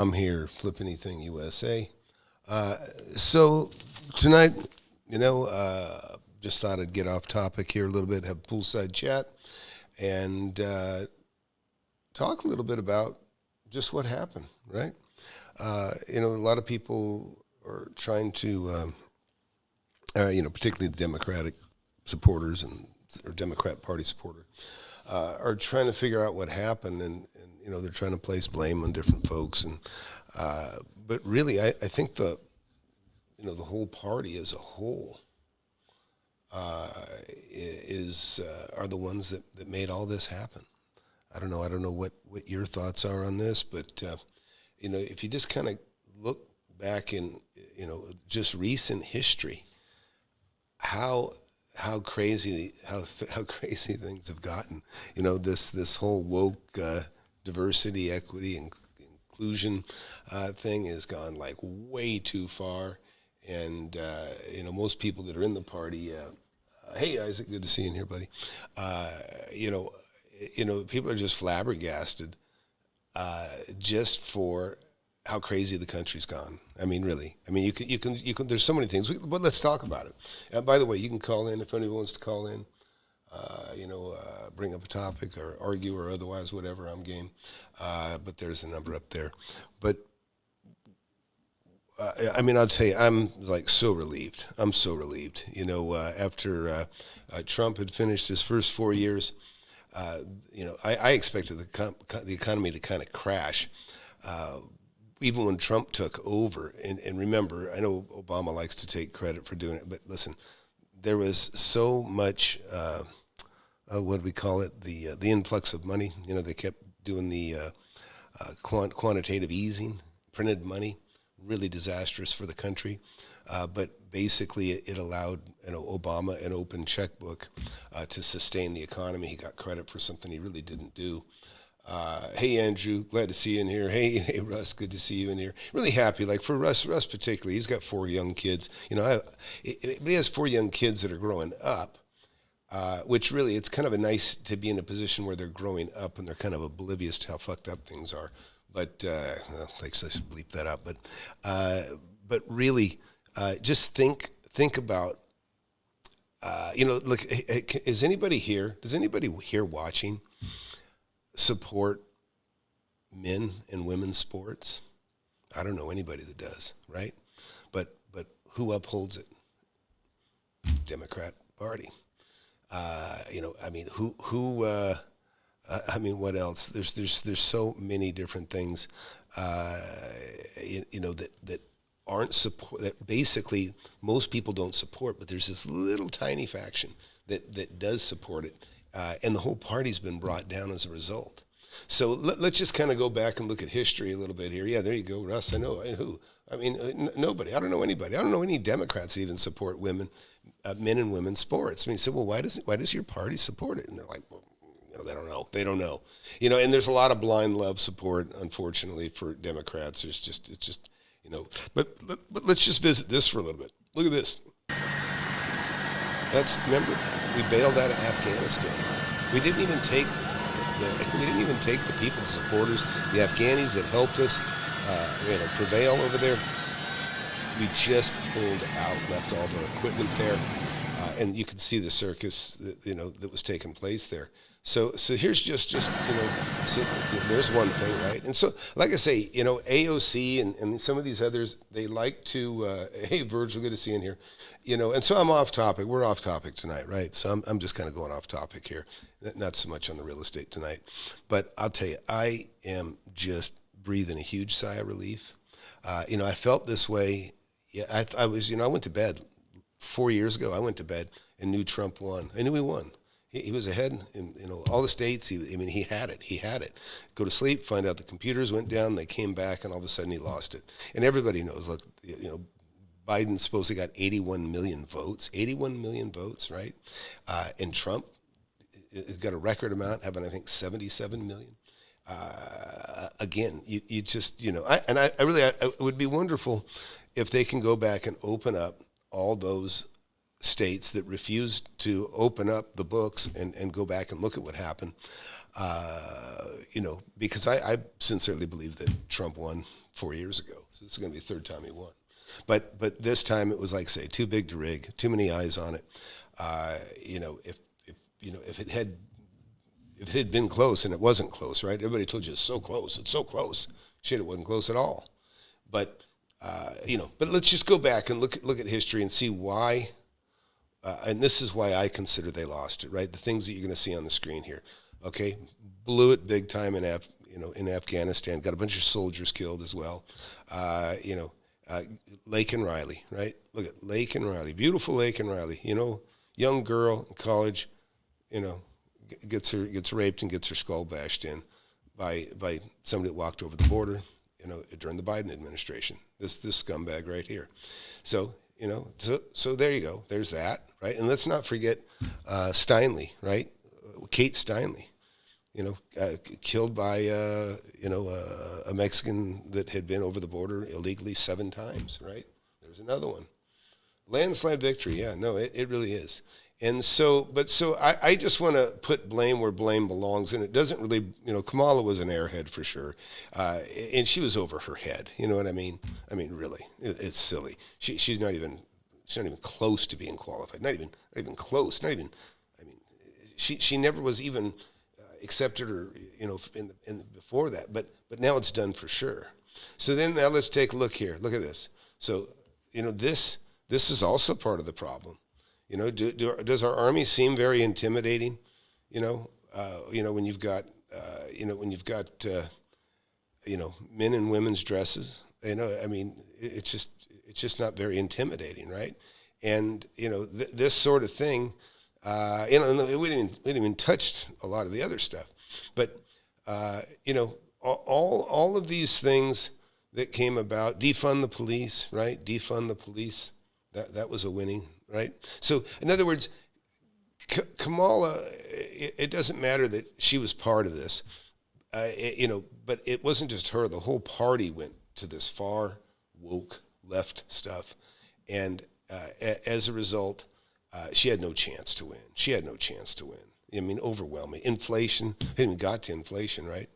I'm here, Flip Anything USA. So tonight, just thought I'd get off topic here a little bit, have a poolside chat, and talk a little bit about just what happened, right? A lot of people are trying to, particularly the Democratic supporters or Democrat Party supporters, are trying to figure out what happened, and they're trying to place blame on different folks, but really, I think the whole party as a whole are the ones that made all this happen. I don't know what your thoughts are on this, but if you just kind of look back in just recent history, how crazy things have gotten. This whole woke diversity, equity, and inclusion thing has gone like way too far, and most people that are in the party. Hey Isaac, good to see you in here, buddy. People are just flabbergasted just for how crazy the country's gone. I mean, really. I mean, you can. There's so many things. But let's talk about it. By the way, you can call in if anyone wants to call in. Bring up a topic or argue or otherwise, whatever. I'm game. But there's a number up there. But I'll tell you, I'm like so relieved. I'm so relieved. After Trump had finished his first 4 years, I expected the economy to kind of crash. Even when Trump took over, and remember, I know Obama likes to take credit for doing it, but listen, there was so much, what do we call it, the influx of money. They kept doing the quantitative easing, printed money, really disastrous for the country. But basically, it allowed Obama an open checkbook to sustain the economy. He got credit for something he really didn't do. Hey Andrew, glad to see you in here. Hey Russ, good to see you in here. Really happy, like for Russ particularly, he's got 4 young kids. But he has 4 young kids that are growing up, which really, it's kind of nice to be in a position where they're growing up and they're kind of oblivious to how fucked up things are. But let's bleep that out. But really, just think about. Look, is anybody here? Does anybody here watching support men and women's sports? I don't know anybody that does, right? But who upholds it? Democrat Party. What else? There's so many different things, that aren't support. That basically most people don't support, but there's this little tiny faction that does support it. And the whole party's been brought down as a result. So let's just kind of go back and look at history a little bit here. Yeah, there you go, Russ. I know who. Nobody. I don't know anybody. I don't know any Democrats that even support men and women's sports. I mean, so well, why does your party support it? And they're like, well, they don't know. They don't know. And there's a lot of blind love support, unfortunately, for Democrats. It's just. But let's just visit this for a little bit. Look at this. Remember, we bailed out of Afghanistan. We didn't even take the people, the supporters, the Afghanis that helped us, prevail over there. We just pulled out, left all of our equipment there, and you could see the circus that was taking place there. So here's just so there's one thing, right? And so, like I say, AOC and some of these others, they like to, hey, Virgil, good to see you in here, and so I'm off topic. We're off topic tonight, right? So I'm just kind of going off topic here, not so much on the real estate tonight. But I'll tell you, I am just breathing a huge sigh of relief. I felt this way. Yeah, I went to bed 4 years ago. I went to bed and knew Trump won. I knew he won. He was ahead in all the states. He had it. He had it. Go to sleep, find out the computers went down, they came back, and all of a sudden he lost it. And everybody knows, look, Biden supposedly got 81 million votes. 81 million votes, right? And Trump got a record amount, having, I think, 77 million. Again, you just, it would be wonderful if they can go back and open up all those states that refused to open up the books and go back and look at what happened, because I sincerely believe that Trump won 4 years ago. So this is going to be the third time he won. But this time it was like, say, too big to rig, too many eyes on it. If it had been close, and it wasn't close, right? Everybody told you it's so close. Shit, it wasn't close at all. But but let's just go back and look at history and see why. And this is why I consider they lost it, right? The things that you're going to see on the screen here. Okay, blew it big time in Afghanistan. Got a bunch of soldiers killed as well. Lake and Riley, right? Look at Lake and Riley, beautiful Lake and Riley. Young girl in college, gets raped and gets her skull bashed in by somebody that walked over the border, during the Biden administration. This scumbag right here. So so there you go. There's that, right? And let's not forget Steinle, right? Kate Steinle, killed by a Mexican that had been over the border illegally 7 times, right? There's another one. Landslide victory, yeah, no, it really is. And so I just want to put blame where blame belongs, and it doesn't really, Kamala was an airhead for sure, and she was over her head. You know what I mean? I mean, really, it's silly. She's not even close to being qualified. Not even close. Not even. I mean, she never was even accepted, or in before that. But now it's done for sure. So then now let's take a look here. Look at this. So this is also part of the problem. Does our army seem very intimidating? When you've got men in women's dresses. I mean, it's just not very intimidating, right? And this sort of thing. And we didn't even touch a lot of the other stuff, but all of these things that came about, defund the police, right? Defund the police. That was a winning. Right. So, in other words, Kamala, it doesn't matter that she was part of this, but it wasn't just her. The whole party went to this far woke left stuff, and as a result, she had no chance to win. I mean, overwhelming inflation. Hadn't even got to inflation, right?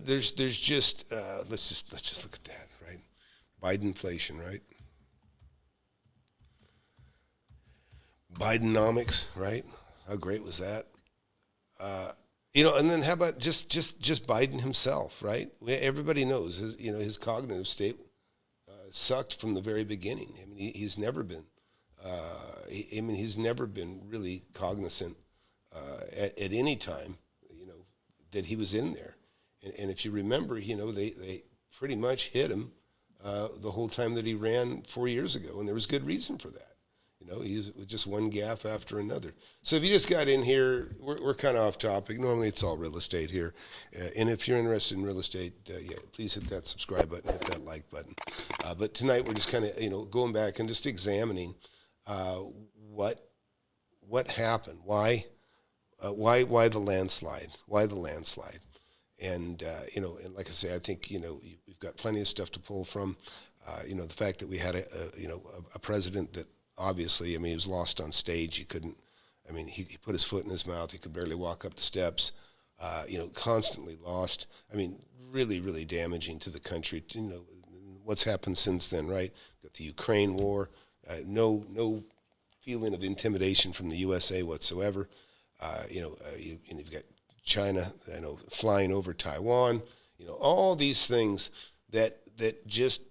There's just let's just look at that, right? Biden inflation, right? Bidenomics, right? How great was that? And then how about just Biden himself, right? Everybody knows his cognitive state sucked from the very beginning. I mean, he's never been. He's never been really cognizant at any time, that he was in there. And if you remember, they pretty much hit him the whole time that he ran 4 years ago, and there was good reason for that. He's just one gaffe after another. So if you just got in here, we're kind of off topic. Normally it's all real estate here. And if you're interested in real estate, please hit that subscribe button, hit that like button. But tonight we're just kind of, going back and just examining what happened. Why the landslide? Why the landslide? And, and like I say, I think, we've got plenty of stuff to pull from. The fact that we had a president that, obviously, he was lost on stage. He couldn't, he put his foot in his mouth. He could barely walk up the steps, constantly lost. Really, really damaging to the country. What's happened since then, right? Got the Ukraine war, no feeling of intimidation from the USA whatsoever. You've got China, flying over Taiwan, all these things that just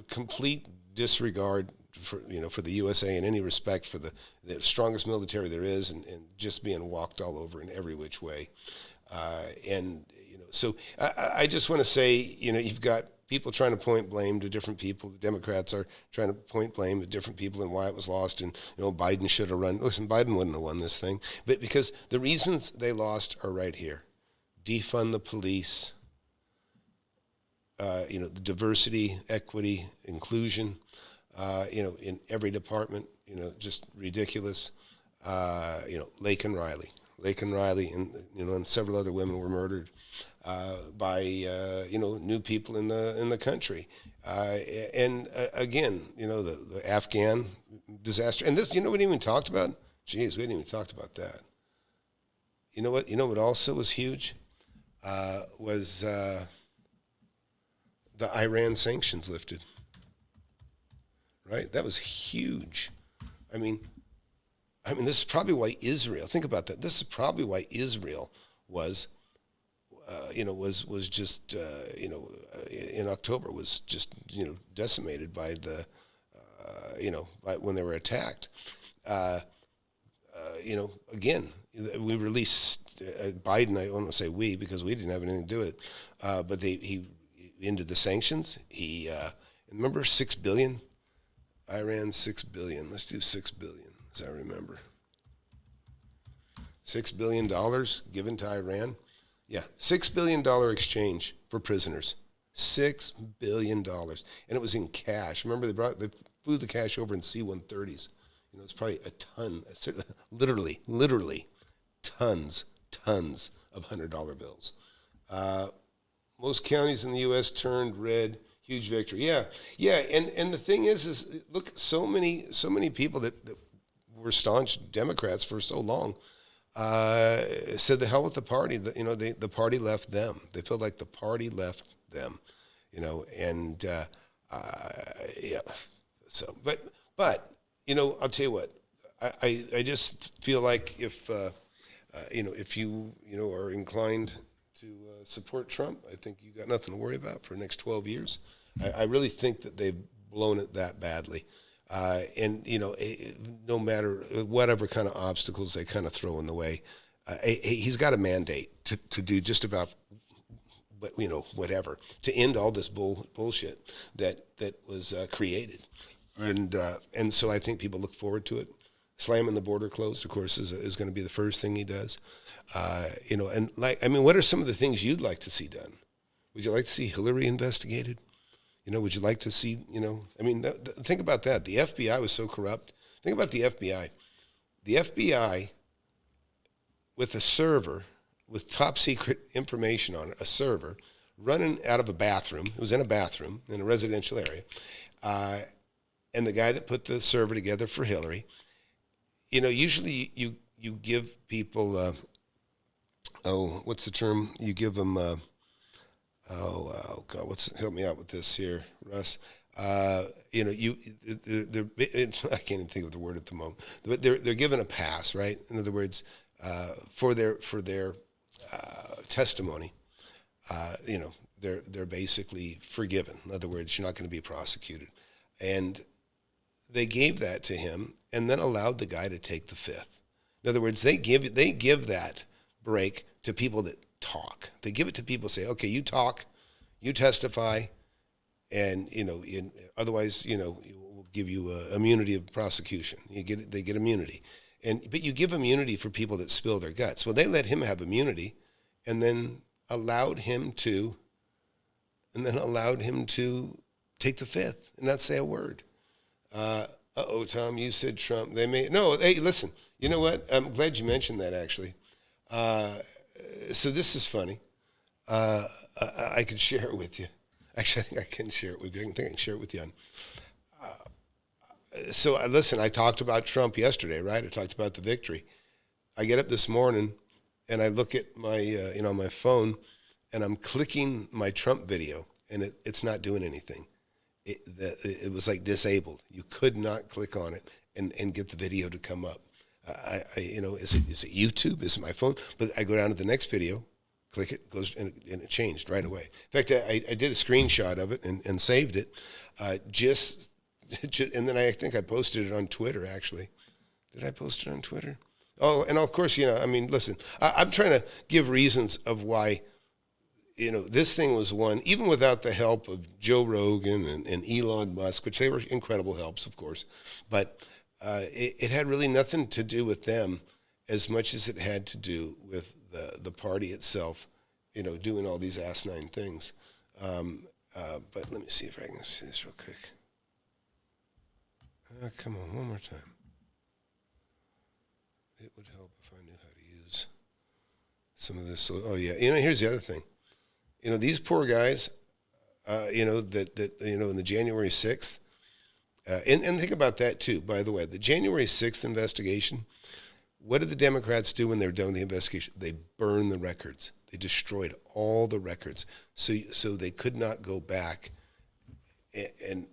complete disregard for the USA in any respect, for the strongest military there is, and just being walked all over in every which way. So I just want to say, you've got people trying to point blame to different people. The Democrats are trying to point blame to different people and why it was lost, and Biden should have run. Listen, Biden wouldn't have won this thing, but because the reasons they lost are right here: defund the police, the diversity, equity, inclusion. In every department, just ridiculous. Lake and Riley, and several other women were murdered by new people in the country. Again, the Afghan disaster, and this, we didn't even talked about. Geez, we didn't even talked about that. You know what? Also was huge. was the Iran sanctions lifted. Right? That was huge. I mean, this is probably why Israel. Think about that. This is probably why Israel was, was just, in October was just, decimated by the, by when they were attacked. Again, we released Biden. I don't want to say we because we didn't have anything to do with it, but he ended the sanctions. He remember $6 billion. Iran $6 billion. Let's do $6 billion, as I remember. $6 billion given to Iran. Yeah, $6 billion exchange for prisoners. $6 billion, and it was in cash. Remember, they flew the cash over in C-130s. It's probably a ton, literally tons of $100 bills. Most counties in the U.S. turned red. Huge victory. Yeah. And the thing is look, so many people that were staunch Democrats for so long said the hell with the party. The party left them. They felt like the party left them. And yeah. So, but I'll tell you what. I just feel like if you are inclined to support Trump, I think you got nothing to worry about for the next 12 years. I really think that they've blown it that badly. No matter whatever kind of obstacles they kind of throw in the way, he's got a mandate to do just about, whatever, to end all this bullshit that was created. And so I think people look forward to it. Slamming the border closed, of course, is going to be the first thing he does. What are some of the things you'd like to see done? Would you like to see Hillary investigated? Would you like to see, think about that. The FBI was so corrupt. Think about the FBI. The FBI, with a server, with top secret information on it, a server, running out of a bathroom. It was in a bathroom in a residential area. And the guy that put the server together for Hillary, usually you give people, what's the term? You give them, God, help me out with this here, Russ. I can't even think of the word at the moment, but they're given a pass, right? In other words, for their testimony, they're basically forgiven. In other words, you're not going to be prosecuted, and they gave that to him, and then allowed the guy to take the fifth. In other words, they give that break to people that talk. They give it to people, say, okay, you talk, you testify, and otherwise, we'll give you immunity of prosecution. They get immunity, but you give immunity for people that spill their guts. Well, they let him have immunity, and then allowed him to take the fifth and not say a word. Tom, you said Trump. Hey, listen. You know what? I'm glad you mentioned that, actually. So this is funny. I could share it with you. Actually, I think I can share it with you. I can share it with you. Listen, I talked about Trump yesterday, right? I talked about the victory. I get up this morning, and I look at my, my phone, and I'm clicking my Trump video, and it's not doing anything. It was like disabled. You could not click on it and get the video to come up. Is it YouTube? Is it my phone? But I go down to the next video, click it, goes and it changed right away. In fact, I did a screenshot of it and saved it, and then I think I posted it on Twitter. Actually, did I post it on Twitter? Oh, and of course, listen, I'm trying to give reasons of why. This thing was won, even without the help of Joe Rogan and Elon Musk, which they were incredible helps, of course. But it had really nothing to do with them as much as it had to do with the party itself, doing all these asinine things. But let me see if I can see this real quick. Come on, one more time. It would help if I knew how to use some of this. Oh, yeah. Here's the other thing. These poor guys, in the January 6th, and think about that too, by the way, the January 6th investigation, what did the Democrats do when they were done with the investigation? They burned the records. They destroyed all the records, so they could not go back and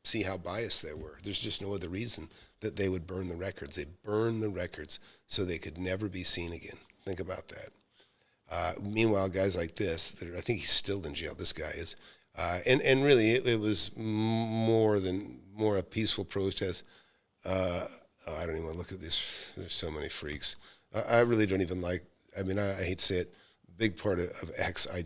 see how biased they were. There's just no other reason that they would burn the records. They burned the records so they could never be seen again. Think about that. Meanwhile, guys like this, I think he's still in jail. This guy is, and really, it was more a peaceful protest. I don't even want to look at this. There's so many freaks. I really don't even like. I mean, I hate to say it. Big part of X, I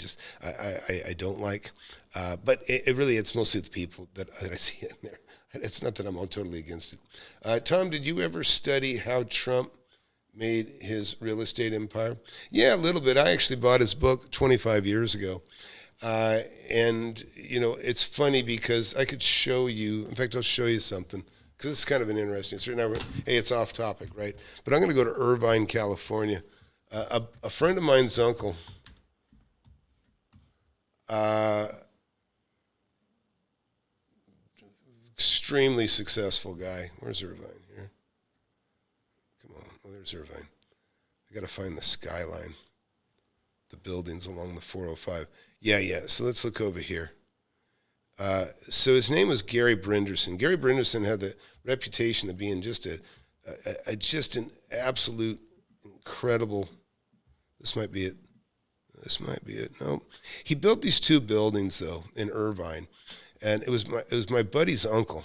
don't like. But it's mostly the people that I see in there. It's not that I'm all totally against it. Tom, did you ever study how Trump made his real estate empire? Yeah, a little bit. I actually bought his book 25 years ago. And, it's funny because I could show you, in fact, I'll show you something, because it's kind of an interesting story. Now, hey, it's off topic, right? But I'm going to go to Irvine, California. A friend of mine's uncle, extremely successful guy. Where's Irvine here? Come on. Oh, there's Irvine. I got to find the skyline, the buildings along the 405. Yeah. So let's look over here. So his name was Gary Brinderson. Gary Brinderson had the reputation of being just just an absolute incredible. This might be it. No, he built these two buildings though in Irvine, and it was my buddy's uncle,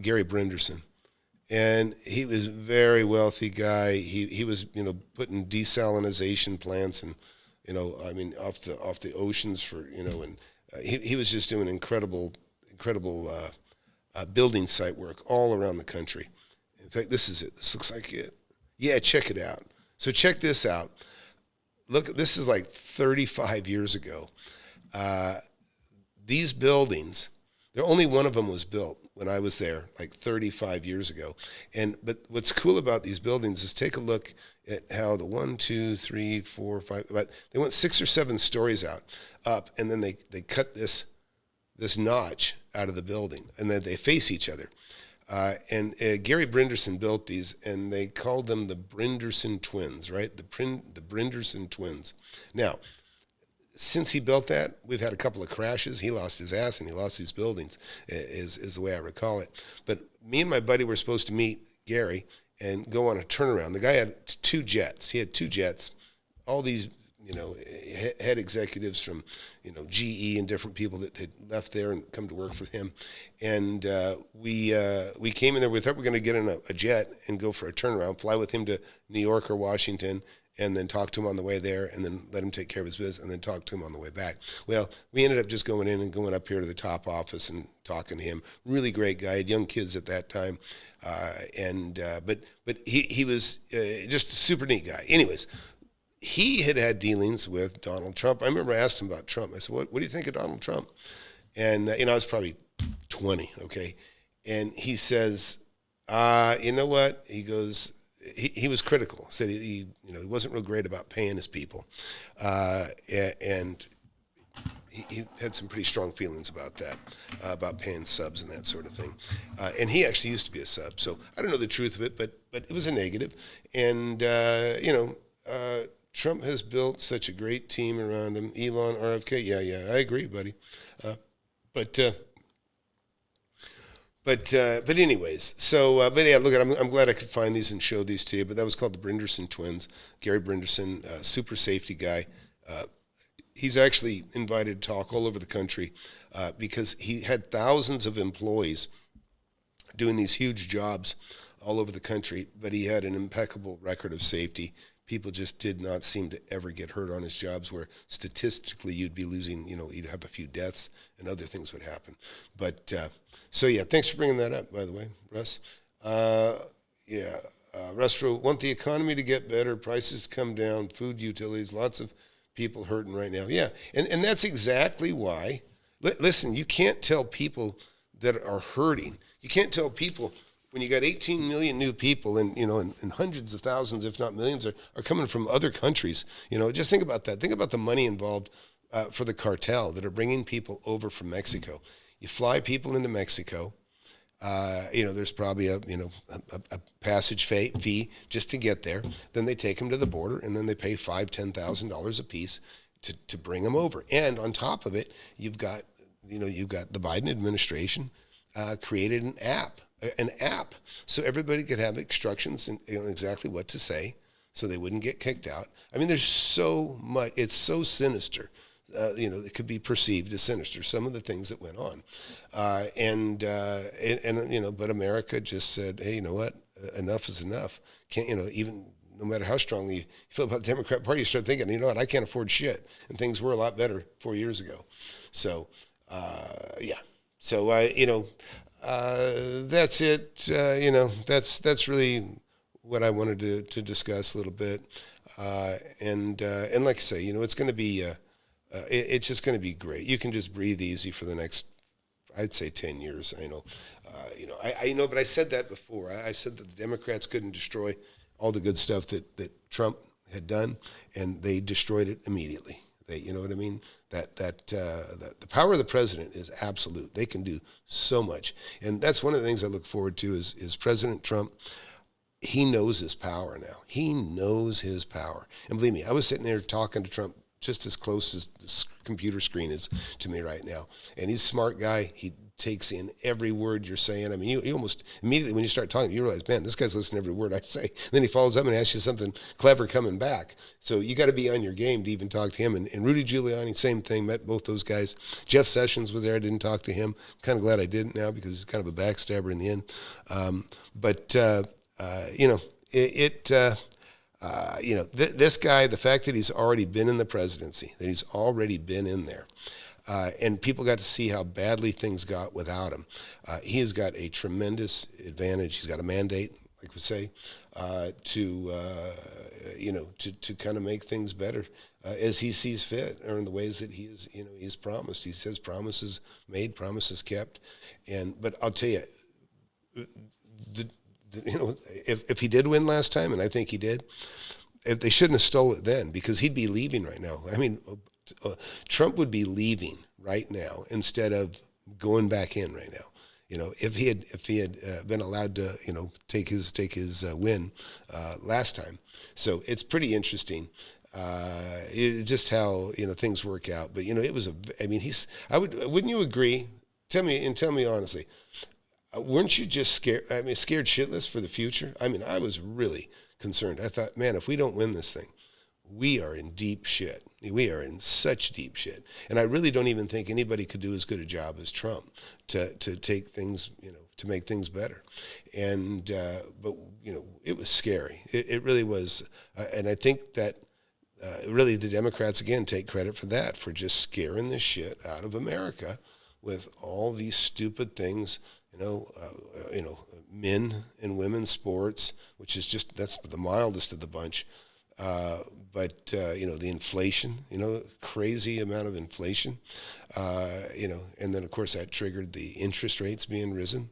Gary Brinderson, and he was a very wealthy guy. He was putting desalinization plants and off the oceans for and he was just doing incredible building site work all around the country. In fact, this is it. This looks like it. Yeah, check it out. So check this out. Look, this is like 35 years ago. These buildings, only one of them was built when I was there, like 35 years ago. But what's cool about these buildings is take a look at how the 1, 2, 3, 4, 5, but they went 6 or 7 stories up, and then they cut this notch out of the building, and then they face each other. And Gary Brinderson built these, and they called them the Brinderson twins, right? The Brinderson twins. Now, since he built that, we've had a couple of crashes. He lost his ass, and he lost these buildings, is the way I recall it. But me and my buddy were supposed to meet Gary and go on a turnaround. The guy had 2 jets. He had 2 jets. All these head executives from, GE and different people that had left there and come to work for him. And we came in there. We thought we were going to get in a jet and go for a turnaround, fly with him to New York or Washington, and then talk to him on the way there, and then let him take care of his business, and then talk to him on the way back. Well, we ended up just going in and going up here to the top office and talking to him. Really great guy. Had young kids at that time, but he was just a super neat guy. Anyways, he had dealings with Donald Trump. I remember I asked him about Trump. I said, what do you think of Donald Trump? And, I was probably 20, okay? And he says, you know what? He goes, he was critical. Said he wasn't real great about paying his people. And he had some pretty strong feelings about that, about paying subs and that sort of thing. And he actually used to be a sub. So I don't know the truth of it, but it was a negative. And, Trump has built such a great team around him. Elon, RFK, yeah, I agree, buddy. But anyways, so but yeah, look, I'm glad I could find these and show these to you. But that was called the Brinderson twins. Gary Brinderson, super safety guy. He's actually invited to talk all over the country because he had thousands of employees doing these huge jobs all over the country, but he had an impeccable record of safety. People just did not seem to ever get hurt on his jobs, where statistically you'd be losing, you'd have a few deaths and other things would happen. But, so yeah, thanks for bringing that up, by the way, Russ. Russ wrote, want the economy to get better, prices to come down, food, utilities, lots of people hurting right now. Yeah, and that's exactly why, listen, you can't tell people that are hurting. You can't tell people when you got 18 million new people and hundreds of thousands, if not millions, are coming from other countries. Just think about that. Think about the money involved for the cartel that are bringing people over from Mexico. You fly people into Mexico. There's probably a passage fee just to get there. Then they take them to the border, and then they pay $5,000-$10,000 a piece to bring them over. And on top of it, you've got the Biden administration created an app, so everybody could have instructions and exactly what to say, so they wouldn't get kicked out. I mean, there's so much. It's so sinister. It could be perceived as sinister, some of the things that went on. But America just said, hey, you know what? Enough is enough. Can't, even no matter how strongly you feel about the Democrat Party, you start thinking, you know what? I can't afford shit. And things were a lot better 4 years ago. So, yeah. So, that's it. That's really what I wanted to discuss a little bit. And like I say, it's going to be, it's just going to be great. You can just breathe easy for the next, I'd say 10 years. I know, but I said that before. I said that the Democrats couldn't destroy all the good stuff that Trump had done, and they destroyed it immediately. You know what I mean? That the power of the president is absolute. They can do so much, and that's one of the things I look forward to is President Trump. He knows his power now. He knows his power, and believe me, I was sitting there talking to Trump just as close as this computer screen is to me right now. And he's a smart guy. He takes in every word you're saying. I mean, you almost immediately when you start talking, you realize, man, this guy's listening to every word I say. And then he follows up and asks you something clever coming back. So you got to be on your game to even talk to him. And Rudy Giuliani, same thing, met both those guys. Jeff Sessions was there. I didn't talk to him. Kind of glad I didn't now because he's kind of a backstabber in the end. This guy, the fact that he's already been in the presidency, that he's already been in there, and people got to see how badly things got without him. He has got a tremendous advantage. He's got a mandate, like we say, to kind of make things better as he sees fit, or in the ways that he's promised. He says promises made, promises kept, but I'll tell you, if he did win last time, and I think he did, if they shouldn't have stole it then, because he'd be leaving right now. I mean, Trump would be leaving right now instead of going back in right now. If he had been allowed to take his win last time. So it's pretty interesting. Just how things work out. But it was wouldn't you agree? Tell me honestly. Weren't you just scared? I mean, scared shitless for the future? I mean, I was really concerned. I thought, man, if we don't win this thing, we are in deep shit. We are in such deep shit. And I really don't even think anybody could do as good a job as Trump to take things, to make things better. And, but it was scary. It really was. And I think that really the Democrats, again, take credit for that, for just scaring the shit out of America with all these stupid things. Men and women's sports, which is that's the mildest of the bunch. But the inflation, crazy amount of inflation, and then of course that triggered the interest rates being risen.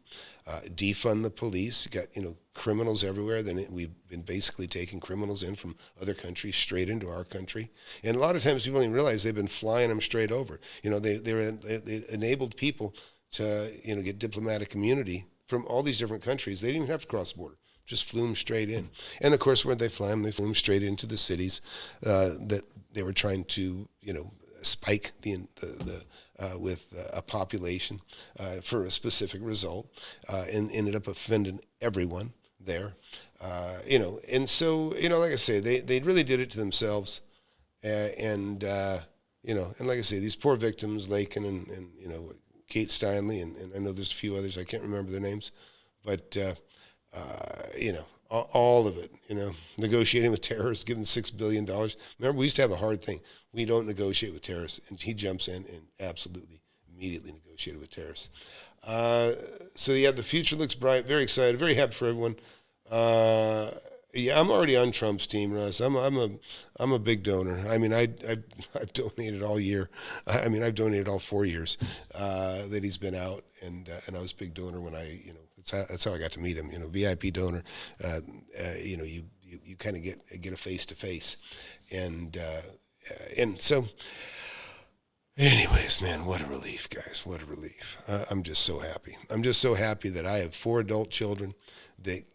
Defund the police. You got, criminals everywhere. Then we've been basically taking criminals in from other countries straight into our country. And a lot of times people don't even realize they've been flying them straight over. They enabled people to get diplomatic immunity from all these different countries. They didn't even have to cross the border; just flew them straight in. And of course, where they fly them, they flew them straight into the cities that they were trying to spike with a population for a specific result, and ended up offending everyone there. And so like I say, they really did it to themselves, and like I say, these poor victims, Lakin and Kate Steinle, and I know there's a few others, I can't remember their names, but, all of it, negotiating with terrorists, giving $6 billion. Remember, we used to have a hard thing. We don't negotiate with terrorists, and he jumps in and absolutely, immediately negotiated with terrorists. So yeah, the future looks bright, very excited, very happy for everyone. Yeah, I'm already on Trump's team, Russ. I'm a big donor. I mean, I've donated all year. I mean, I've donated all 4 years that he's been out, and I was a big donor when that's how I got to meet him. VIP donor. You kind of get a face to face, and so Anyways, man, what a relief, guys. What a relief. I'm just so happy. I'm just so happy that I have 4 adult children that,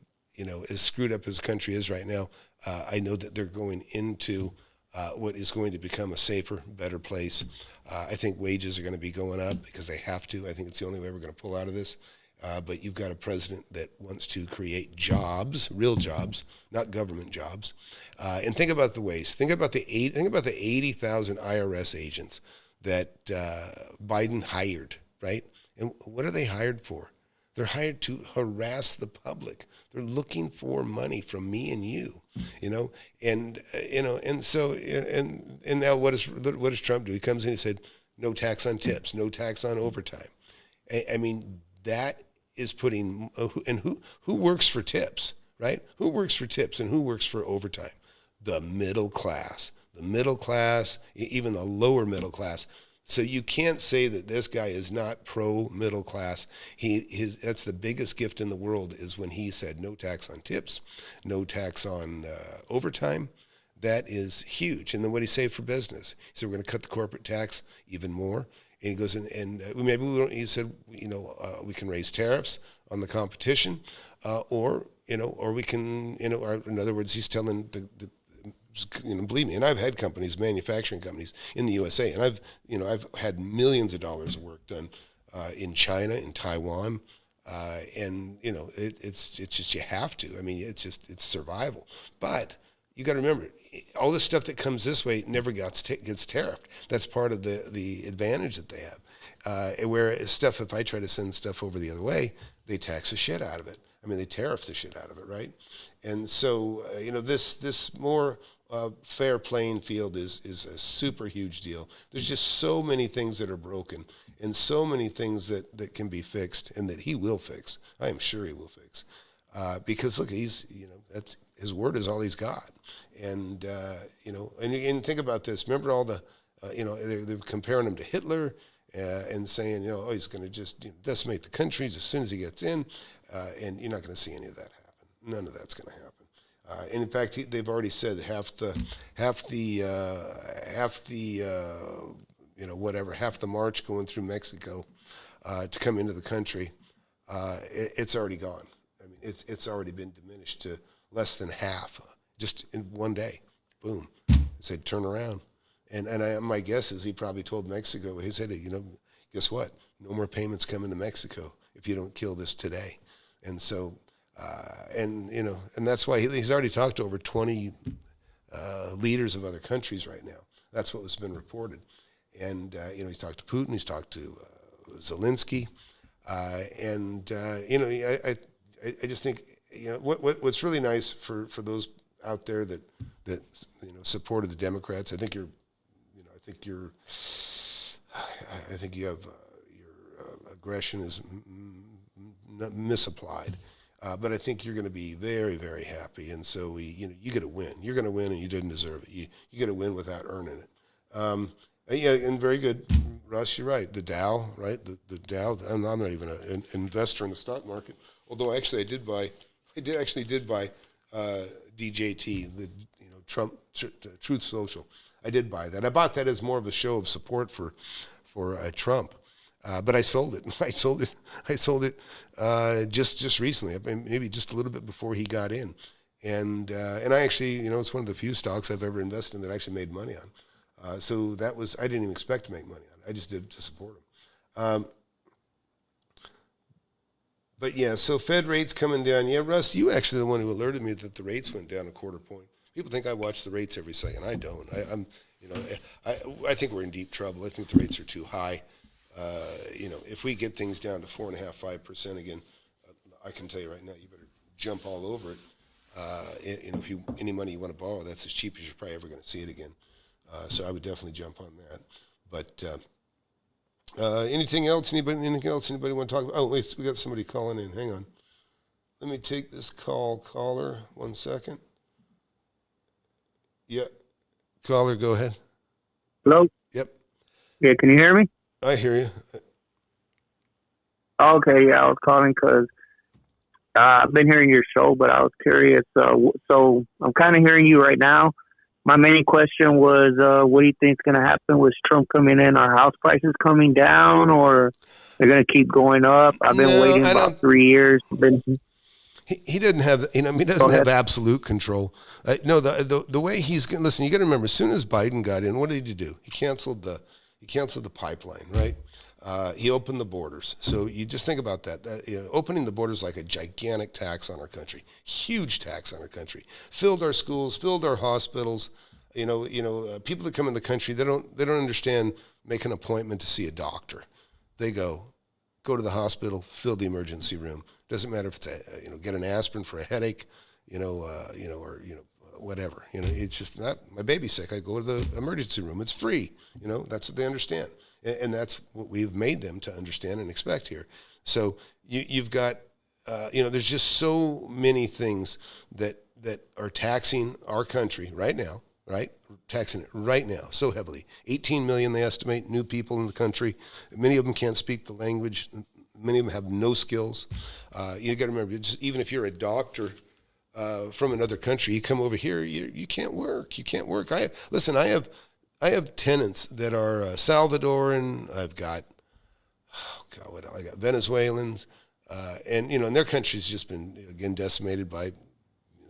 as screwed up as the country is right now, I know that they're going into what is going to become a safer, better place. I think wages are going to be going up because they have to. I think it's the only way we're going to pull out of this. But you've got a president that wants to create jobs, real jobs, not government jobs. And think about the waste. Think about the 80,000 IRS agents that Biden hired, right? And what are they hired for? They're hired to harass the public. They're looking for money from me and you, and so now what does Trump do? He comes in and said, no tax on tips, no tax on overtime. I mean, that is putting, and who works for tips, right? Who works for tips and who works for overtime? The middle class, even the lower middle class. So you can't say that this guy is not pro-middle class. That's the biggest gift in the world, is when he said no tax on tips, no tax on overtime. That is huge. And then what did he say for business? He said, we're going to cut the corporate tax even more. And he goes, he said, we can raise tariffs on the competition, or we can, or in other words, he's telling the believe me, and I've had manufacturing companies in the USA, and I've had millions of dollars of work done in China, in Taiwan, and it's just, you have to. I mean, it's survival. But you got to remember, all the stuff that comes this way never gets tariffed. That's part of the advantage that they have. Where if I try to send stuff over the other way, they tax the shit out of it. I mean, they tariff the shit out of it, right? And so, this more fair playing field is a super huge deal. There's just so many things that are broken, and so many things that can be fixed, and that he will fix. I am sure he will fix, because look, he's that's his word is all he's got, and and think about this. Remember all the they're comparing him to Hitler, and saying he's going to just decimate the countries as soon as he gets in, and you're not going to see any of that happen. None of that's going to happen. And in fact, they've already said half the march going through Mexico to come into the country, it's already gone. I mean, it's already been diminished to less than half, just in one day. Boom, said turn around, and my guess is he probably told Mexico. He said, guess what? No more payments coming to Mexico if you don't kill this today, and so. And that's why he's already talked to over 20 leaders of other countries right now. That's what has been reported. And, he's talked to Putin, he's talked to Zelensky. I just think, what's really nice for those out there that supported the Democrats, I think you have your aggression is misapplied. But I think you're going to be very, very happy, and so you get a win. You're going to win, and you didn't deserve it. You get a win without earning it. And very good, Russ. You're right. The Dow, right? The Dow. I'm not even an investor in the stock market, although actually I did buy DJT, the Trump Truth Social. I did buy that. I bought that as more of a show of support for Trump. But I sold it. I sold it just recently, maybe just a little bit before he got in, and I actually, it's one of the few stocks I've ever invested in that I actually made money on. So I didn't even expect to make money on it. I just did it to support him. But yeah, so Fed rates coming down. Yeah, Russ, you actually the one who alerted me that the rates went down a quarter point. People think I watch the rates every second. I don't. I think we're in deep trouble. I think the rates are too high. If we get things down to 4.5%, 5% again, I can tell you right now, you better jump all over it. If any money you want to borrow, that's as cheap as you're probably ever going to see it again. So I would definitely jump on that. But anything else? Anybody want to talk about? Oh, wait, we got somebody calling in. Hang on. Let me take this caller. 1 second. Yeah. Caller, go ahead. Hello? Yep. Yeah, can you hear me? I hear you. Okay, yeah, I was calling because I've been hearing your show, but I was curious. So I'm kind of hearing you right now, my main question was, what do you think is going to happen with Trump coming in? Are house prices coming down, or they're going to keep going up? I've been No, waiting I about don't. 3 years. He doesn't have, he Go doesn't have ahead. absolute control. No, the way he's going, listen, you got to remember, as soon as Biden got in, what did he do? He canceled the pipeline, right? He opened the borders. So you just think about that. Opening the borders like a gigantic tax on our country, huge tax on our country. Filled our schools, filled our hospitals. People that come in the country, they don't understand. Make an appointment to see a doctor. They go to the hospital, fill the emergency room. Doesn't matter if it's get an aspirin for a headache, whatever. It's just my baby's sick. I go to the emergency room. It's free. That's what they understand, and that's what we've made them to understand and expect here. So you've got, there's just so many things that are taxing our country right now. Right? Taxing it right now so heavily. 18 million, they estimate, new people in the country. Many of them can't speak the language. Many of them have no skills. You got to remember, even if you're a doctor from another country, you come over here, you can't work. You can't work. I have tenants that are Salvadoran. I've got, I got Venezuelans, and their country's just been again decimated by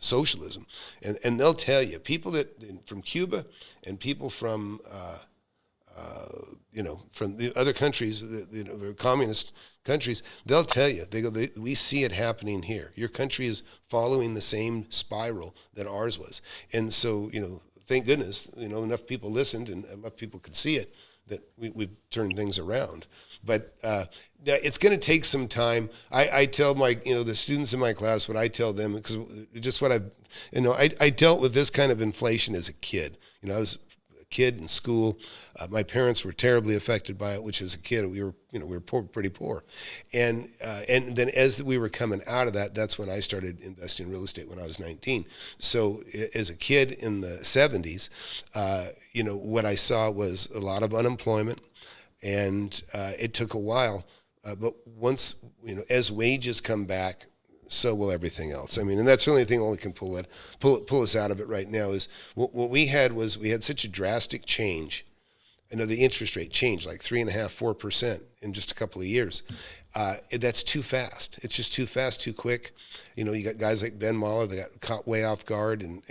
socialism, and they'll tell you, people that from Cuba and people from from the other countries, the communist countries, they'll tell you, we see it happening here. Your country is following the same spiral that ours was, and so thank goodness enough people listened and enough people could see it that we've turned things around. But it's going to take some time. I tell my, the students in my class, what I tell them, because just what I dealt with this kind of inflation as a kid. I was a kid in school. My parents were terribly affected by it, which as a kid, we were poor, pretty poor. And then as we were coming out of that, that's when I started investing in real estate when I was 19. So as a kid in the 70s, what I saw was a lot of unemployment. And it took a while, but once as wages come back, so will everything else. I mean, and that's the only thing that can pull us out of it right now is what we had such a drastic change. The interest rate changed like 3.5%, 4% in just a couple of years. That's too fast. It's just too fast, too quick. You got guys like Ben Mahler that got caught way off guard and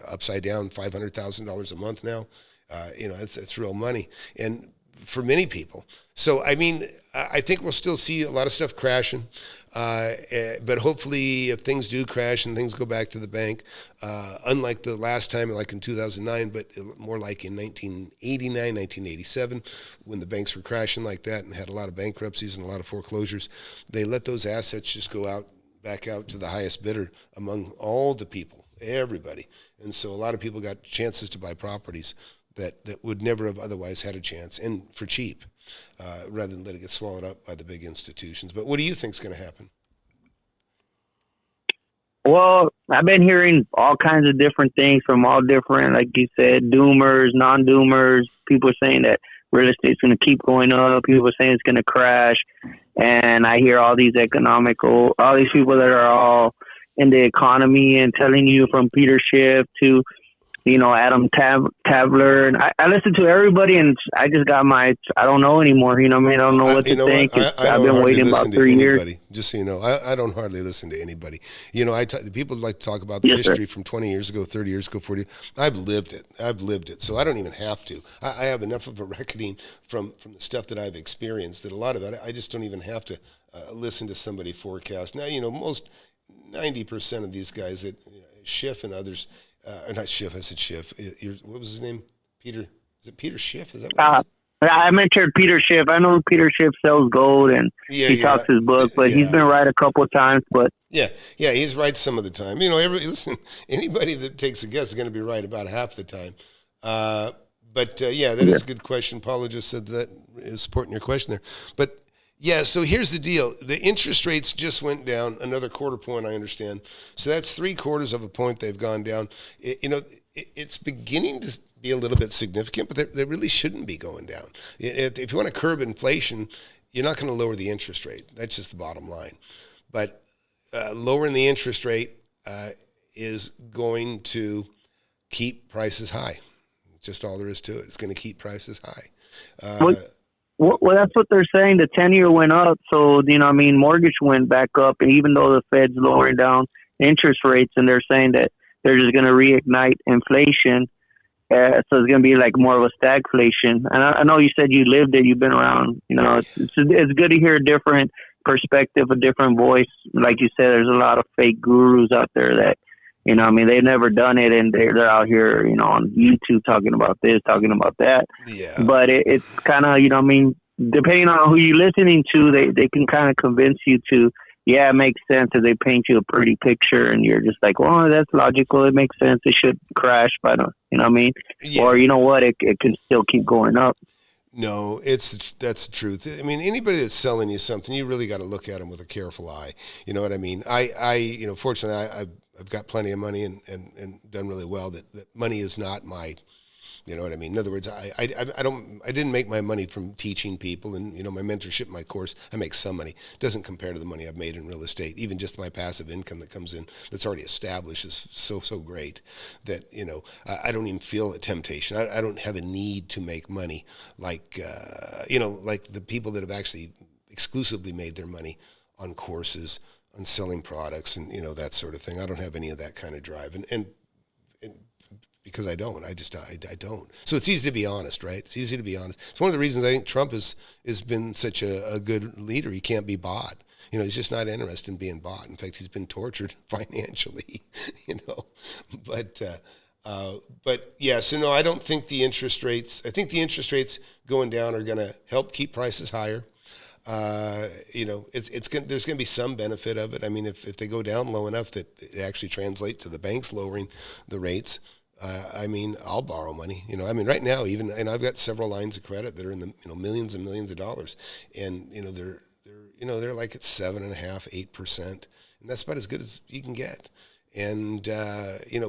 upside down $500,000 a month now. It's real money. And for many people. So, I mean, I think we'll still see a lot of stuff crashing, but hopefully if things do crash and things go back to the bank, unlike the last time, like in 2009, but more like in 1989, 1987, when the banks were crashing like that and had a lot of bankruptcies and a lot of foreclosures, they let those assets just go back out to the highest bidder among all the people, everybody. And so a lot of people got chances to buy properties that would never have otherwise had a chance, and for cheap, rather than let it get swallowed up by the big institutions. But what do you think is going to happen? Well, I've been hearing all kinds of different things from all different, like you said, doomers, non-doomers. People are saying that real estate's going to keep going up. People are saying it's going to crash. And I hear all these people that are all in the economy and telling you from Peter Schiff to Adam Tabler, and I listen to everybody, and I just got I don't know anymore. I don't know what to think. I've been waiting about 3 years. Just so you know, I don't hardly listen to anybody. People like to talk about the Yes, history sir. from 20 years ago, 30 years ago, 40. I've lived it. So I don't even have to. I have enough of a reckoning from the stuff that I've experienced that a lot of it, I just don't even have to listen to somebody forecast. Now, most 90% of these guys that Schiff and others, not Schiff, I said Schiff. What was his name? Peter. Is it Peter Schiff? Is that what it is? I mentioned Peter Schiff. I know Peter Schiff sells gold and he talks his book, but he's been right a couple of times. But he's right some of the time. Listen, anybody that takes a guess is going to be right about half the time. That is a good question. Paula just said that is supporting your question there. But yeah, so here's the deal. The interest rates just went down another quarter point, I understand. So that's 3/4 of a point they've gone down. It's beginning to be a little bit significant, but they really shouldn't be going down. If you want to curb inflation, you're not going to lower the interest rate. That's just the bottom line. But lowering the interest rate is going to keep prices high. Just all there is to it. It's going to keep prices high. Well, that's what they're saying. The 10-year went up, so mortgage went back up, and even though the Fed's lowering down interest rates, and they're saying that they're just going to reignite inflation, so it's going to be like more of a stagflation. And I know you said you lived it, you've been around. It's good to hear a different perspective, a different voice. Like you said, there's a lot of fake gurus out there that, they've never done it, and they're out here, on YouTube talking about this, talking about that. Yeah. But it's kind of, depending on who you're listening to, they can kind of convince you to, yeah, it makes sense, and they paint you a pretty picture, and you're just like, well, that's logical. It makes sense. It should crash, but Yeah. Or you know what? It can still keep going up. No, that's the truth. I mean, anybody that's selling you something, you really got to look at them with a careful eye. You know what I mean? Fortunately, I've got plenty of money and done really well. That money is not my, you know what I mean? In other words, I didn't make my money from teaching people and, my mentorship, my course. I make some money. It doesn't compare to the money I've made in real estate. Even just my passive income that comes in that's already established is so great that, I don't even feel a temptation. I don't have a need to make money like, like the people that have actually exclusively made their money on courses, on selling products and, that sort of thing. I don't have any of that kind of drive. And because I don't. I don't. So it's easy to be honest, right? It's easy to be honest. It's one of the reasons I think Trump has been such a good leader. He can't be bought. He's just not interested in being bought. In fact, he's been tortured financially, But yeah, so no, I don't think the interest rates, I think the interest rates going down are going to help keep prices higher. There's going to be some benefit of it. I mean, if they go down low enough that it actually translates to the banks lowering the rates, I'll borrow money. Right now, even, and I've got several lines of credit that are in the millions and millions of dollars, and they're like at 7.5%, 8%, and that's about as good as you can get. And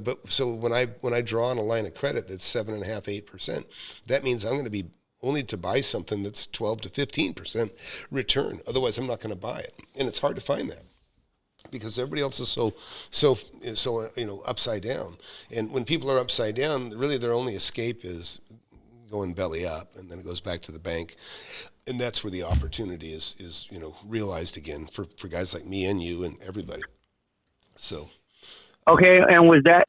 but so when I draw on a line of credit that's 7.5%, 8%, that means I'm going to be only to buy something that's 12 to 15% return. Otherwise, I'm not going to buy it, and it's hard to find that because everybody else is so upside down. And when people are upside down, really their only escape is going belly up, and then it goes back to the bank, and that's where the opportunity is realized again for guys like me and you and everybody. So. Okay, and was that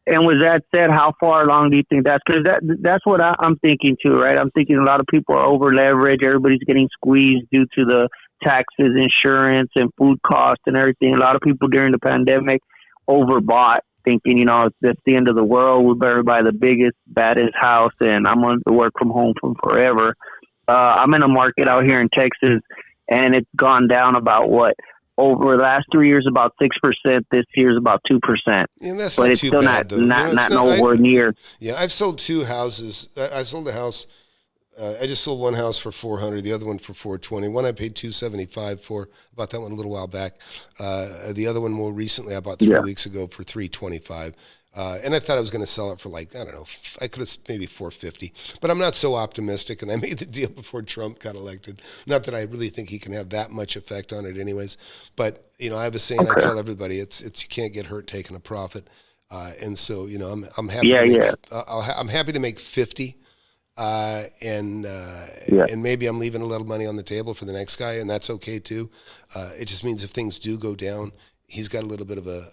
said, how far along do you think that's? Because that's what I'm thinking too, right? I'm thinking a lot of people are over leveraged. Everybody's getting squeezed due to the taxes, insurance, and food costs and everything. A lot of people during the pandemic overbought, thinking, that's the end of the world. We better buy the biggest, baddest house, and I'm going to work from home from forever. I'm in a market out here in Texas, and it's gone down about what? Over the last 3 years, about 6%. This year's about 2%. And that's but not it's too still bad, though. not nowhere near. Yeah, I've sold two houses. I sold a house. I just sold one house for $400, the other one for $420. One I paid $275 for. I bought that one a little while back. The other one more recently, I bought 3 weeks ago for $325. And I thought I was going to sell it for I don't know, I could have maybe $450, but I'm not so optimistic. And I made the deal before Trump got elected. Not that I really think he can have that much effect on it anyways, but I have a saying. I tell everybody it's you can't get hurt taking a profit. And so, I'm happy. I'm happy to make 50. And maybe I'm leaving a little money on the table for the next guy, and that's okay too. It just means if things do go down, he's got a little bit of a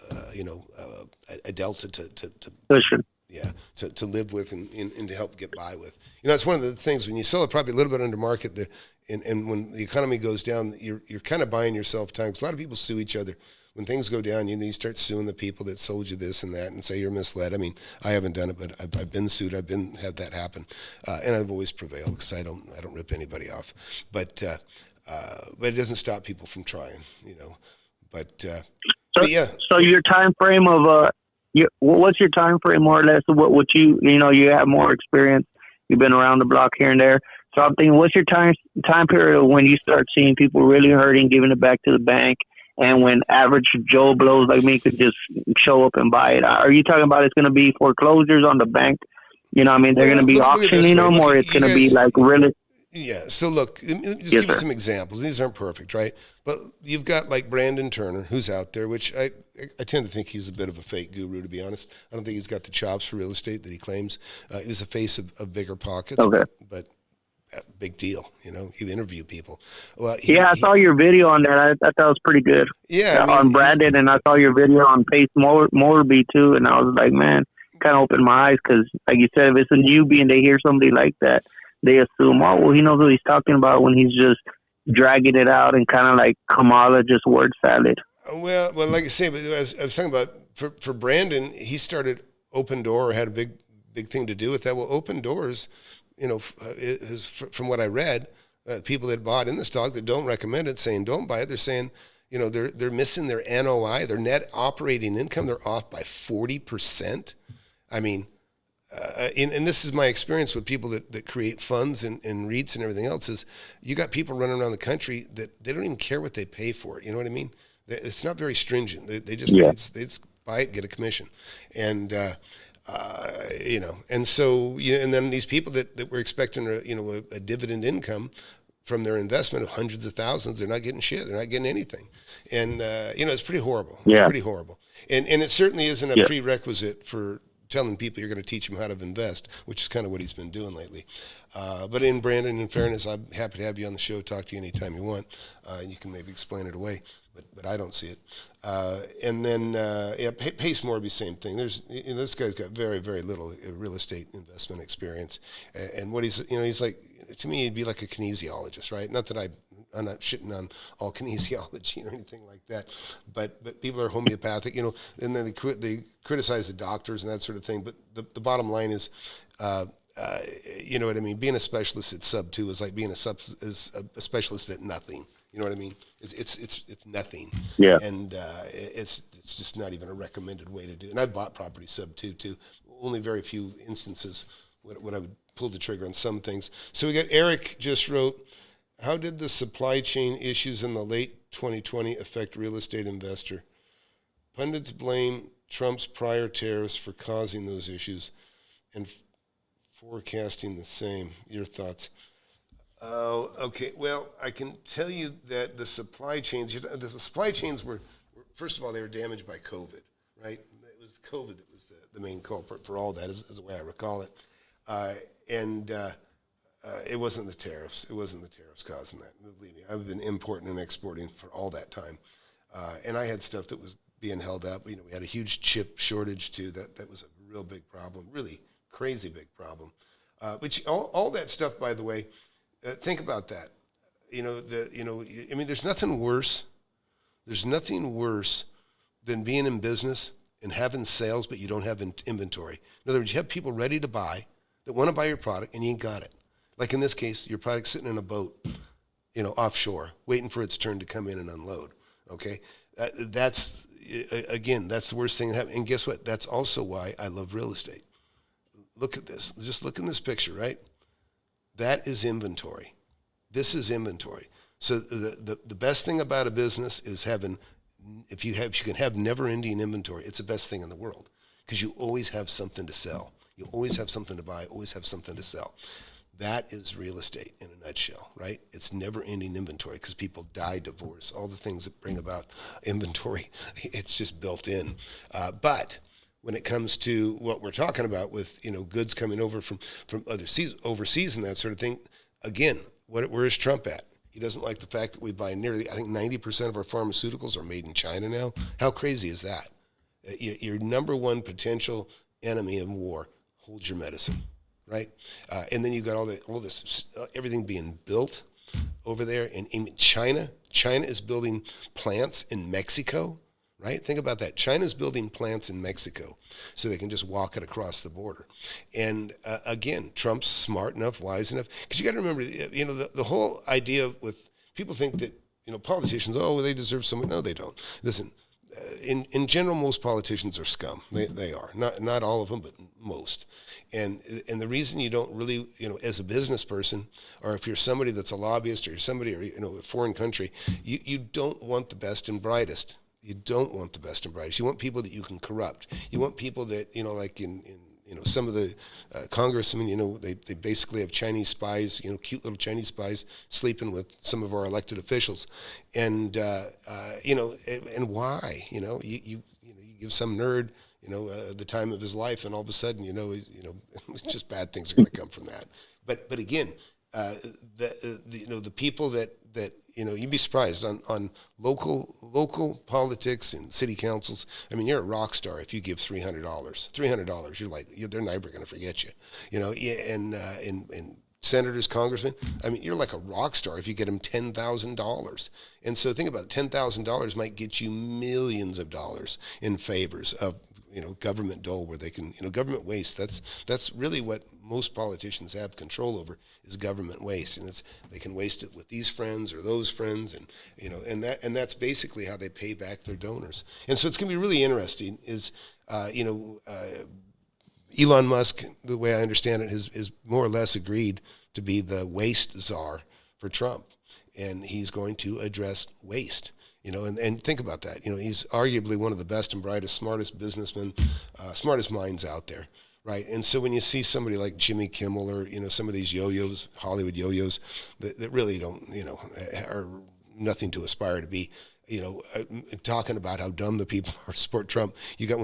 delta to live with and to help get by with. It's one of the things when you sell it probably a little bit under market, and when the economy goes down, you're kind of buying yourself time. Because a lot of people sue each other. When things go down, you start suing the people that sold you this and that and say you're misled. I mean, I haven't done it, but I've been sued. I've had that happen, and I've always prevailed because I don't rip anybody off. But it doesn't stop people from trying, But yeah. So your time frame of what's your time frame more or less of what you you have more experience. You've been around the block here and there. So I'm thinking, what's your time period when you start seeing people really hurting, giving it back to the bank, and when average Joe Blows like me could just show up and buy it? Are you talking about it's going to be foreclosures on the bank? They're going to be auctioning them, or it's going to be like really. Yeah. So look, just Yes, give you sir. some examples. These aren't perfect, right? But you've got like Brandon Turner, who's out there, which I tend to think he's a bit of a fake guru, to be honest. I don't think he's got the chops for real estate that he claims. He was the face of Bigger Pockets, Okay. but big deal. You interview people. Well, Yeah, I he saw your video on that. I thought that was pretty good. yeah. I mean, On Brandon, and I saw your video on Pace Morby too, and I was like, man, kind of opened my eyes because, like you said, if it's a newbie and they hear somebody like that, they assume, oh, well, he knows what he's talking about when he's just dragging it out and kind of like Kamala, just word salad. well, like I say, but I was talking about for Brandon, he started Open Door, or had a big thing to do with that. Well, Open Doors, is from what I read, people that bought in the stock that don't recommend it, saying don't buy it. They're saying, they're missing their NOI, their net operating income. They're off by 40%. I mean, and this is my experience with people that create funds and REITs and everything else, is you got people running around the country that they don't even care what they pay for it. You know what I mean? It's not very stringent. They just, Yeah. they just buy it, get a commission. And, and so, and then these people that were expecting, a dividend income from their investment of hundreds of thousands, they're not getting shit. They're not getting anything. And, it's pretty horrible. It's Yeah. pretty horrible. And it certainly isn't a Yeah. prerequisite for telling people you're going to teach them how to invest, which is kind of what he's been doing lately. But in Brandon, in fairness, I'm happy to have you on the show, talk to you anytime you want. You can maybe explain it away, but I don't see it. And then, Pace Morby, same thing. This guy's got very, very little real estate investment experience. And what he's like, to me, he'd be like a kinesiologist, right? Not that I'm not shitting on all kinesiology or anything like that, but people are homeopathic, and then they criticize the doctors and that sort of thing. But the bottom line is, you know what I mean? Being a specialist at sub 2 is like being a specialist at nothing. You know what I mean? It's nothing. Yeah. And it's just not even a recommended way to do it. And I've bought property sub 2 too. Only very few instances when I would pull the trigger on some things. So we got Eric just wrote, how did the supply chain issues in the late 2020 affect real estate investor? Pundits blame Trump's prior tariffs for causing those issues and forecasting the same. Your thoughts? Oh, okay. Well, I can tell you that the supply chains were, first of all, they were damaged by COVID, right? It was COVID that was the main culprit for all that, is the way I recall it. It wasn't the tariffs. It wasn't the tariffs causing that. Believe me, I've been importing and exporting for all that time. And I had stuff that was being held up. We had a huge chip shortage too. That was a real big problem, really crazy big problem. Which all that stuff, by the way, think about that. There's nothing worse. There's nothing worse than being in business and having sales, but you don't have inventory. In other words, you have people ready to buy that want to buy your product, and you ain't got it. Like in this case, your product's sitting in a boat, offshore, waiting for its turn to come in and unload. Okay, that's the worst thing that happened. And guess what? That's also why I love real estate. Look at this. Just look in this picture, right? That is inventory. This is inventory. So the best thing about a business is if you can have never-ending inventory, it's the best thing in the world, because you always have something to sell. You always have something to buy, always have something to sell. That is real estate in a nutshell, right? It's never-ending inventory, because people die, divorce, all the things that bring about inventory. It's just built in. But when it comes to what we're talking about with goods coming over from overseas and that sort of thing, again, where is Trump at? He doesn't like the fact that we buy nearly, I think 90% of our pharmaceuticals are made in China now. How crazy is that? Your number one potential enemy in war holds your medicine, right? And then you got all this everything being built over there. And in China is building plants in Mexico, right? Think about that. China's building plants in Mexico so they can just walk it across the border. And again, Trump's smart enough, wise enough, because you got to remember, the whole idea with people think that, politicians, they deserve someone. No, they don't. Listen, in general, most politicians are scum. They are. Not all of them, but most. And the reason you don't really, as a business person, or if you're somebody that's a lobbyist, or you're somebody, a foreign country, you don't want the best and brightest. You don't want the best and brightest. You want people that you can corrupt. You want people that, like in some of the congressmen, they basically have Chinese spies, cute little Chinese spies sleeping with some of our elected officials, and and why, you give some nerd, the time of his life, and all of a sudden, just bad things are going to come from that. But again, the people that you'd be surprised on local politics and city councils. I mean, you're a rock star if you give $300. $300, they're never going to forget you. And senators, congressmen. I mean, you're like a rock star if you get them $10,000. And so think about it, $10,000 might get you millions of dollars in favors of government dole, where they can, government waste. That's really what most politicians have control over, is government waste, and they can waste it with these friends or those friends, and that's basically how they pay back their donors. And so it's going to be really interesting. Is Elon Musk, the way I understand it, is more or less agreed to be the waste czar for Trump, and he's going to address waste. And think about that. He's arguably one of the best and brightest, smartest businessmen, smartest minds out there, right? And so when you see somebody like Jimmy Kimmel or, some of these yo-yos, Hollywood yo-yos, that really don't, are nothing to aspire to be, talking about how dumb the people are to support Trump. You got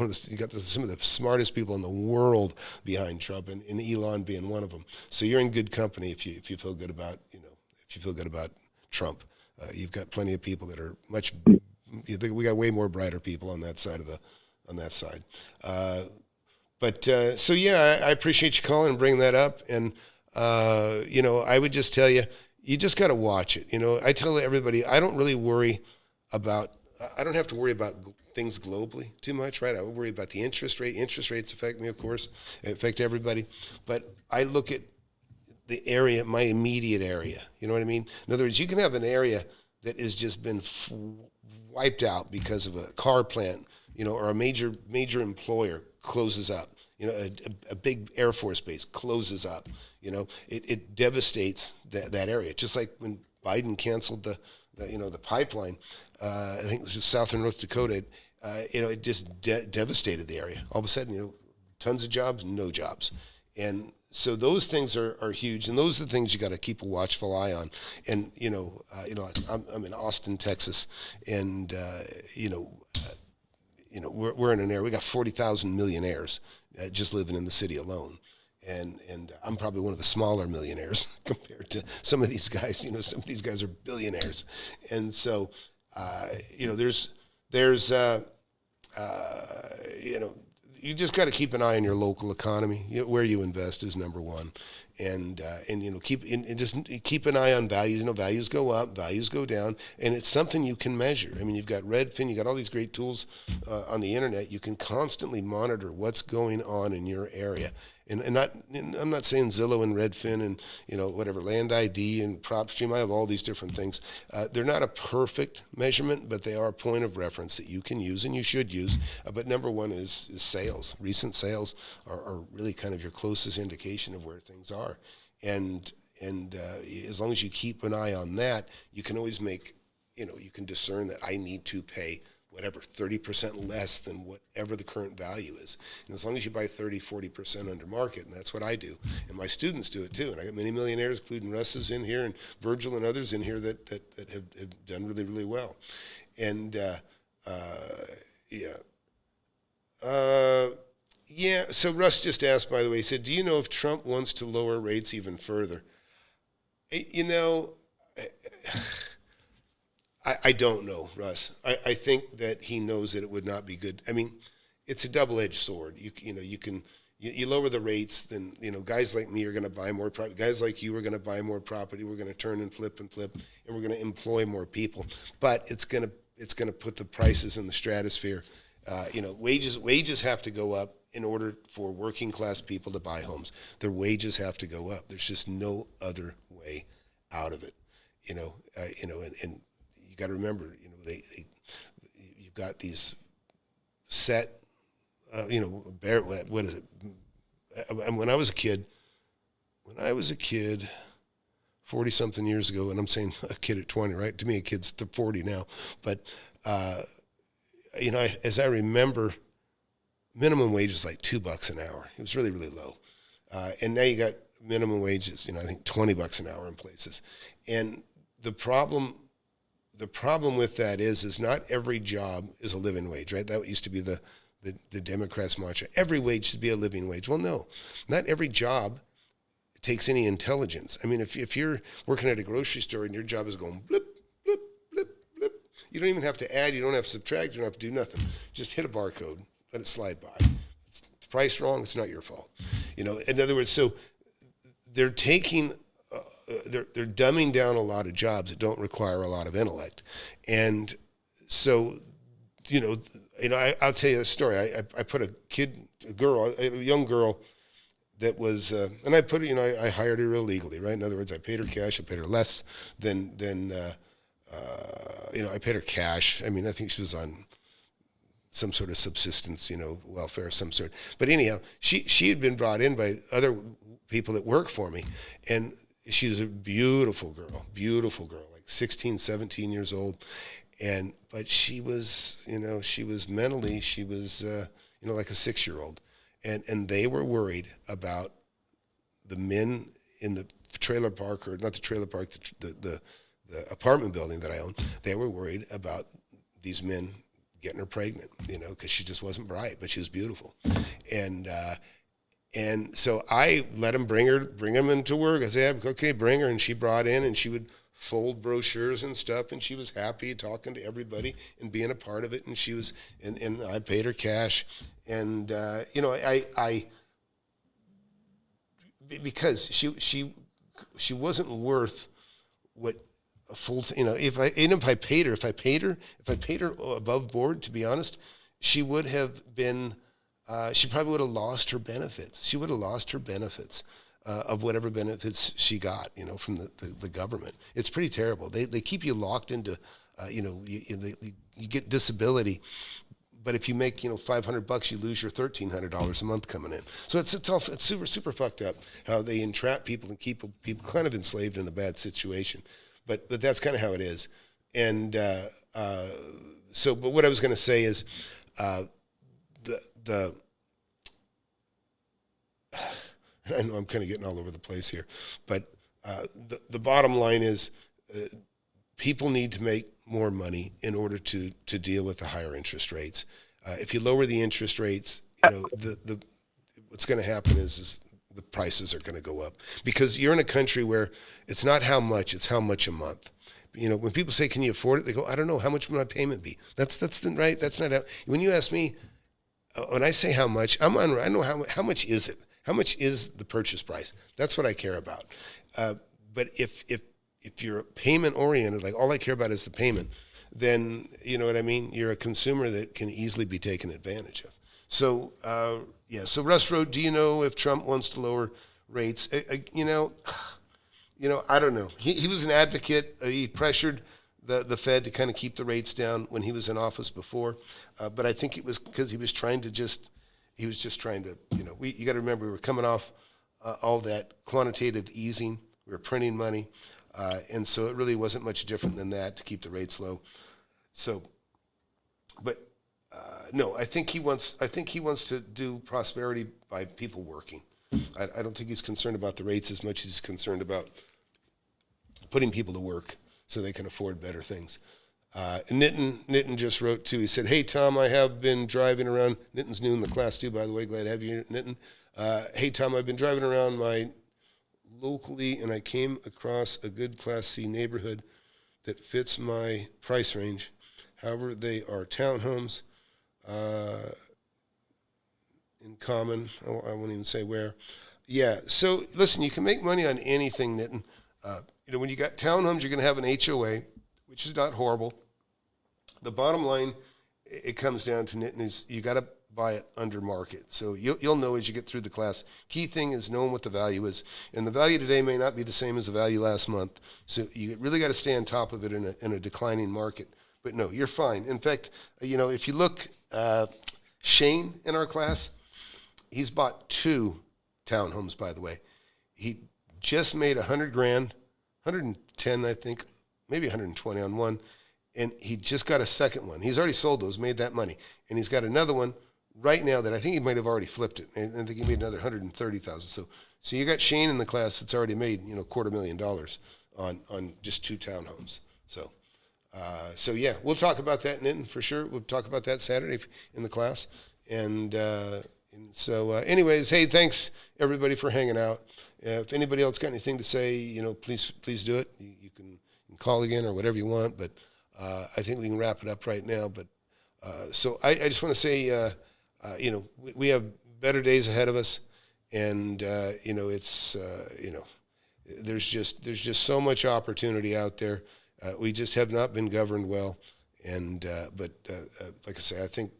some of the smartest people in the world behind Trump, and Elon being one of them. So you're in good company if you feel good about, Trump. You've got plenty of people that are much. We got way more brighter people on that side So yeah, I appreciate you calling and bringing that up. And I would just tell you just got to watch it. I tell everybody, I don't really worry about. I don't have to worry about things globally too much, right? I worry about the interest rate. Interest rates affect me, of course, they affect everybody. But I look at the area, my immediate area. You know what I mean? In other words, you can have an area that has just been wiped out because of a car plant, or a major employer closes up. A big Air Force base closes up. It devastates that area. Just like when Biden canceled the pipeline, I think it was just southern North Dakota. It just devastated the area. All of a sudden, tons of jobs, no jobs, and so those things are huge, and those are the things you got to keep a watchful eye on. And I'm in Austin, Texas, and we're in an area. We got 40,000 millionaires just living in the city alone, and I'm probably one of the smaller millionaires compared to some of these guys. Some of these guys are billionaires, and so you just got to keep an eye on your local economy. Where you invest is number one, and keep an eye on values. Values go up, values go down, and it's something you can measure. I mean, you've got Redfin, you got all these great tools on the internet. You can constantly monitor what's going on in your area. And I'm not saying Zillow and Redfin and whatever, Land ID and PropStream. I have all these different things. They're not a perfect measurement, but they are a point of reference that you can use and you should use. But number one is sales. Recent sales are really kind of your closest indication of where things are. And as long as you keep an eye on that, you can always make, you can discern that I need to pay whatever, 30% less than whatever the current value is. And as long as you buy 30, 40% under market, and that's what I do, and my students do it too, and I got many millionaires, including Russ's in here, and Virgil and others in here that have done really, really well. And so Russ just asked, by the way, he said, do you know if Trump wants to lower rates even further? I don't know, Russ. I think that he knows that it would not be good. I mean, it's a double-edged sword. You lower the rates, then guys like me are going to buy more property. Guys like you are going to buy more property. We're going to turn and flip, and we're going to employ more people. But it's going to put the prices in the stratosphere. Wages have to go up in order for working class people to buy homes. Their wages have to go up. There's just no other way out of it. And you got to remember, you've got these set, what is it? When I was a kid, 40-something years ago, and I'm saying a kid at 20, right? To me, a kid's 40 now. But, as I remember minimum wage was like $2 an hour. It was really, really low. And now you got minimum wages, I think $20 an hour in places. And the problem with that is not every job is a living wage, right? That used to be the Democrats' mantra. Every wage should be a living wage. Well, no, not every job takes any intelligence. I mean, if you're working at a grocery store and your job is going blip, blip, blip, blip, you don't even have to add, you don't have to subtract, you don't have to do nothing. Just hit a barcode, let it slide by. It's the price wrong, it's not your fault. In other words, so they're taking, they're dumbing down a lot of jobs that don't require a lot of intellect. And so, I'll tell you a story. I put a young girl that was, and I put her, I hired her illegally, right? In other words, I paid her cash. I paid her less than I paid her cash. I mean, I think she was on some sort of subsistence, welfare of some sort. But anyhow, she had been brought in by other people that work for me, and she was a beautiful girl, like 16, 17 years old. But she was, she was mentally, like a 6-year-old. And they were worried about the men in the trailer park, or not the trailer park, the apartment building that I own. They were worried about these men getting her pregnant, because she just wasn't bright, but she was beautiful. And so I let them bring them into work. I said, okay, bring her. And she brought in, and she would fold brochures and stuff, and she was happy talking to everybody and being a part of it. And she was, and I paid her cash. And, because she wasn't worth what a full, if I paid her above board, to be honest, she would have been, she probably would have lost her benefits. She would have lost her benefits of whatever benefits she got, from the government. It's pretty terrible. They keep you locked into, you get disability, but if you make, $500, you lose your $1,300 a month coming in. So it's super, super fucked up how they entrap people and keep people kind of enslaved in a bad situation. But that's kind of how it is. And but what I was going to say is, I know I'm kind of getting all over the place here, but the bottom line is, people need to make more money in order to deal with the higher interest rates. If you lower the interest rates, what's going to happen is the prices are going to go up, because you're in a country where it's not how much, it's how much a month. When people say, can you afford it? They go, I don't know, how much will my payment be? That's right. That's not how, when you ask me, when I say how much, I know how much is it? How much is the purchase price? That's what I care about. But if you're payment oriented, like all I care about is the payment, then you know what I mean? You're a consumer that can easily be taken advantage of. So, so Russ wrote, do you know if Trump wants to lower rates? I don't know. He was an advocate. He pressured the Fed to kind of keep the rates down when he was in office before. But I think it was because he was trying to you got to remember, we were coming off all that quantitative easing. We were printing money. And so it really wasn't much different than that to keep the rates low. So, but no, I think he wants to do prosperity by people working. I don't think he's concerned about the rates as much as he's concerned about putting people to work so they can afford better things. Nitin just wrote too. He said, hey, Tom, I have been driving around. Nitin's new in the class too, by the way. Glad to have you here, Nitin. Hey, Tom, I've been driving around locally, and I came across a good Class C neighborhood that fits my price range. However, they are townhomes in common. I won't even say where. Yeah, so listen, you can make money on anything, Nitin. When you got townhomes, you're going to have an HOA, which is not horrible. The bottom line, it comes down to, Nitin, is you got to buy it under market. So you'll know as you get through the class. Key thing is knowing what the value is. And the value today may not be the same as the value last month. So you really got to stay on top of it in a declining market. But no, you're fine. In fact, if you look, Shane in our class, he's bought 2 townhomes, by the way. He just made $100,000, 110, I think, maybe 120 on one. And he just got a second one. He's already sold those, made that money. And he's got another one right now that I think he might have already flipped it. And I think he made another 130,000. So you got Shane in the class that's already made, $250,000 on just 2 townhomes. So yeah, we'll talk about that, Nitin, for sure. We'll talk about that Saturday in the class. And so anyways, hey, thanks everybody for hanging out. If anybody else got anything to say, please do it. You can call again or whatever you want, but I think we can wrap it up right now. But so I just want to say, we have better days ahead of us, and it's there's just so much opportunity out there. We just have not been governed well, and but like I say, I think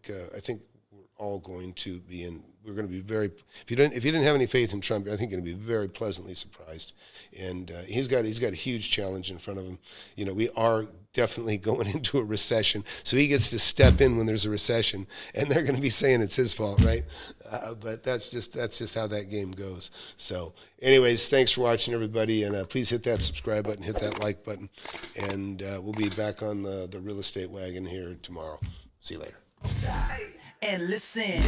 we're all going to be in. We're going to be very. If you didn't have any faith in Trump, I think you're going to be very pleasantly surprised. And he's got a huge challenge in front of him. We are definitely going into a recession, so he gets to step in when there's a recession, and they're going to be saying it's his fault, right? But that's just how that game goes. So, anyways, thanks for watching, everybody, and please hit that subscribe button, hit that like button, and we'll be back on the real estate wagon here tomorrow. See you later. And listen,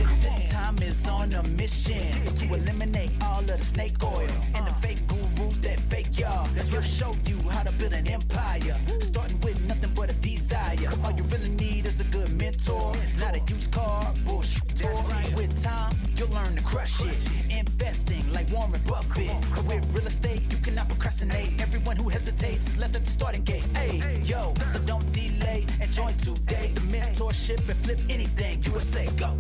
time is on a mission to eliminate all of the snake oil and the fake gurus that fake y'all. He'll show you how to build an empire, starting with nothing but a desire. All you really need is a good mentor, not a used car bullshit. With time, you'll learn to crush it. Investing like Warren Buffett. With real estate, you cannot procrastinate. Everyone who hesitates is left at the starting gate. Hey, yo, so don't delay and join today. The mentorship and flip anything. USA, go.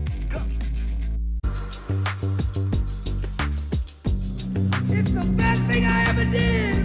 It's the best thing I ever did.